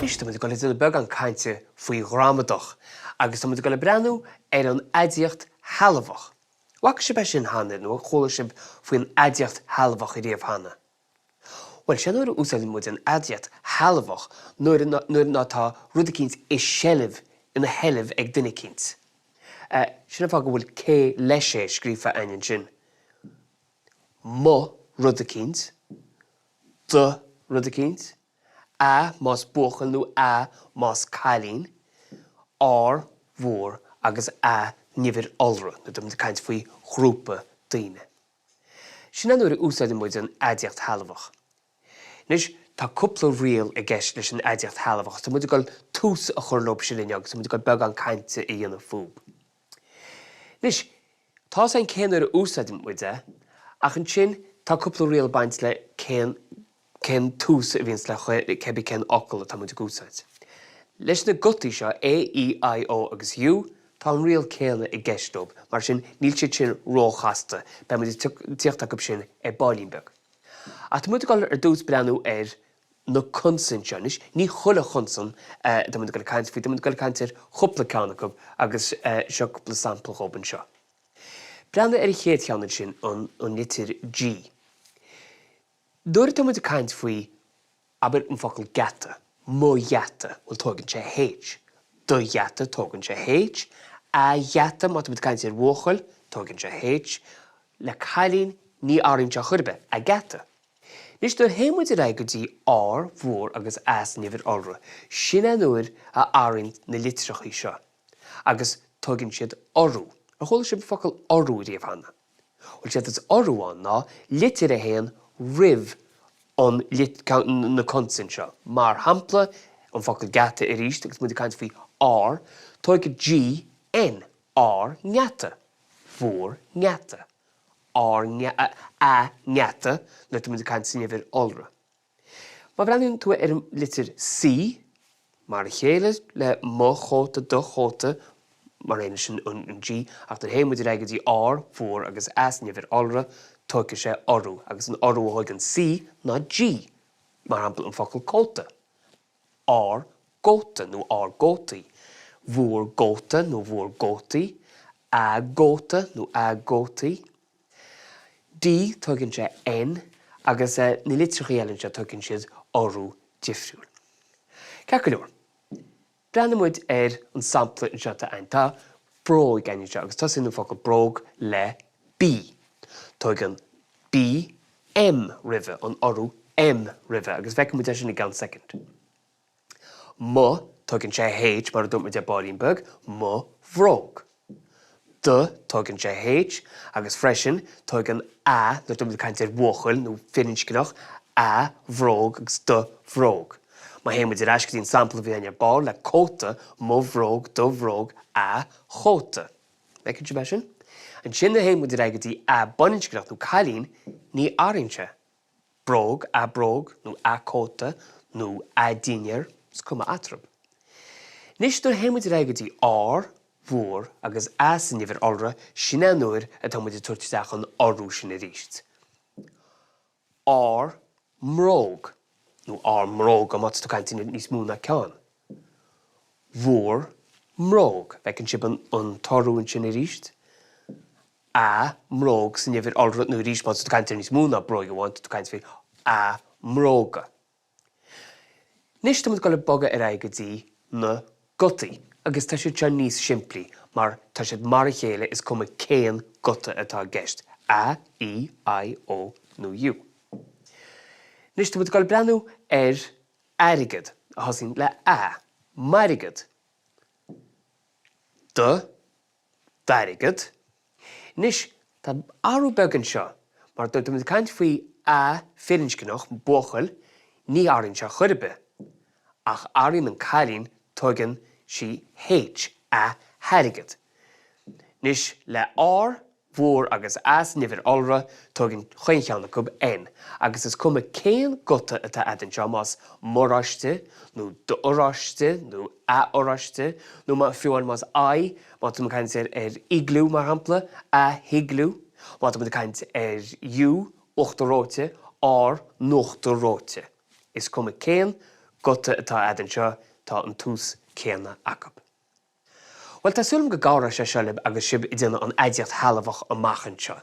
Iste mu go le beg an caiinte faoi ramadach, agus mu go le brenn an éideocht halfach. Wa se be sin hanna nó chola sib faoin éideocht halfach I réomh hanna. Well sé nuair úsáid mu an éideocht halfach nuair nátá rud cinint is sellh ina hellh ag duine cinint. Sinna fá go bhfuil cé leis sé scrífa aon sin. Mo rud cinint, de rud cinint, a más buchail nó a más cailín, mhór agus a nimhir olra na dum caiint faoi chrúpa daoine. Sin nuair úsáid muid an éideocht halfach. Nis tá cúpla rial I gceist leis an éideocht halfach, tá muid go tús a chur lob sin agus muid go beg an caiinte I dhéanamh fúb. Nis tá an céanúir úsáid muide ach an sin tá cúpla rial baint le cén tús a bhíonn le cebi cén ocail tá muid úsáid. Leis na gotaí seo A-E-I-O agus U tá an rial céanna I gceistób, mar sin níl siad sin róchasta be muid tíocht go sin bálínbeg. A tá muid go dús brenn na consan seo, ní chula chunsan tá muid go caiint faoi, tá muid go caiintear chupla ceannach agus seo cúpla sampla choban seo. Brenn chéad cheanna sin an litir G. Dúir tá muid caiint faoi aber an focail gata, mo gata bhfuil tógann sé H. Do gata tógann sé H, a gata má muid caiintear bhuachail tógann sé H, le cailín ní áirinn se churbe, a gata. Nis dúir héimmuid ra go dtí mhór agus as nimhir olra, sin nuair a áirinn na litreachaí seo, agus tógann siad orú, a chola sib focail orú riamh hanna. Bhfuil siad is orúáin ná litir a héan rih an na consan seo. Mar hampla an focail gata I ríist agus muid caiint faoi R, tógad G, N, R, ngata, mhór ngata. A ngata, na tú muid caiint sin nimhir olra. Má brenn tú an litir C, mar chéile le mo chóta, do chóta, mar éine sin an G, ach tar héimmuid ra go dtí R, mhór agus as nimhir olra, tógad sé orú, agus an orú chuig an C ná G, mar hampla an focail cóta. R, góta nó R gótaí, mhór góta nó mhór gótaí, a góta nó a gótaí, D tógann sé N, agus na litreachaí eilinn se tógann siad orú difriúil. Ceacair brenn muid an sampla an seota ein tá bróg aine seo, agus tá sin an focail bróg le B. Tógann B, M ribhe, an orú M ribhe, agus bheice muid sin I gan second. Mo tógann sé H mar a dúirt muid bálínbeg, mo bhróg. De tógann sé H, agus freisin tógann a, na dúirt caiintear bhuachail nó firincinach, a bhróg agus de bhróg. Má héimmuid rais go dtíon sampla bhí aine ball le cóta, mo bhróg, do bhróg, a chóta. Bheice tú be sin? An sin na héimmuid ra go dtí a buninscinach nó cailín ní áirinse. Bróg, nó a cóta, nó a dinear, is cuma atrab. Nis dúir héimmuid ra go dtí R, mhór agus as nimhir olra sin nuair a tá muid tuairteach an orú sin a ríist. R, mróg, nó R mróg am tú caiint níos múna ceann. Mhór, mróg, bheicinn sib an torún sin a ríist. A mróg san nimhir olra nó ríist má tú caiint níos múna bróg bháin tú caiint fé a mróga. Nis tá muid go le boga ra go dtí na gotaí, agus tá siad se níos simplí, mar tá siad mar a chéile is cuma céan gota atá gceist. A, E, I, O nó U. Nis tá muid go le brenn airigid a thosaíonn le a, marigid. De, darigid. Nis tá áú began seo, mar dúirt muid caiint faoi a firincinach buachail ní áirinn se churbe, ach áirinn an cailín tógann si H, a harigid. Nis le R, mhór agus as nimhir olra tógann chuincheannach N, agus is cuma céan gota atá aidan seo más moráiste, nó doráiste, nó a óráiste, nó má fiúin más I, má tú caiint iglú mar hampla, a higlú, má tú caiint U, ochtaróte, R, nochtaróte. Is cuma céan Gota atá adan seo tá an tús céanna acab. Well tá sulm go gára sé selib agus sib i dtíanana an éideacht halamhach an machchan seo.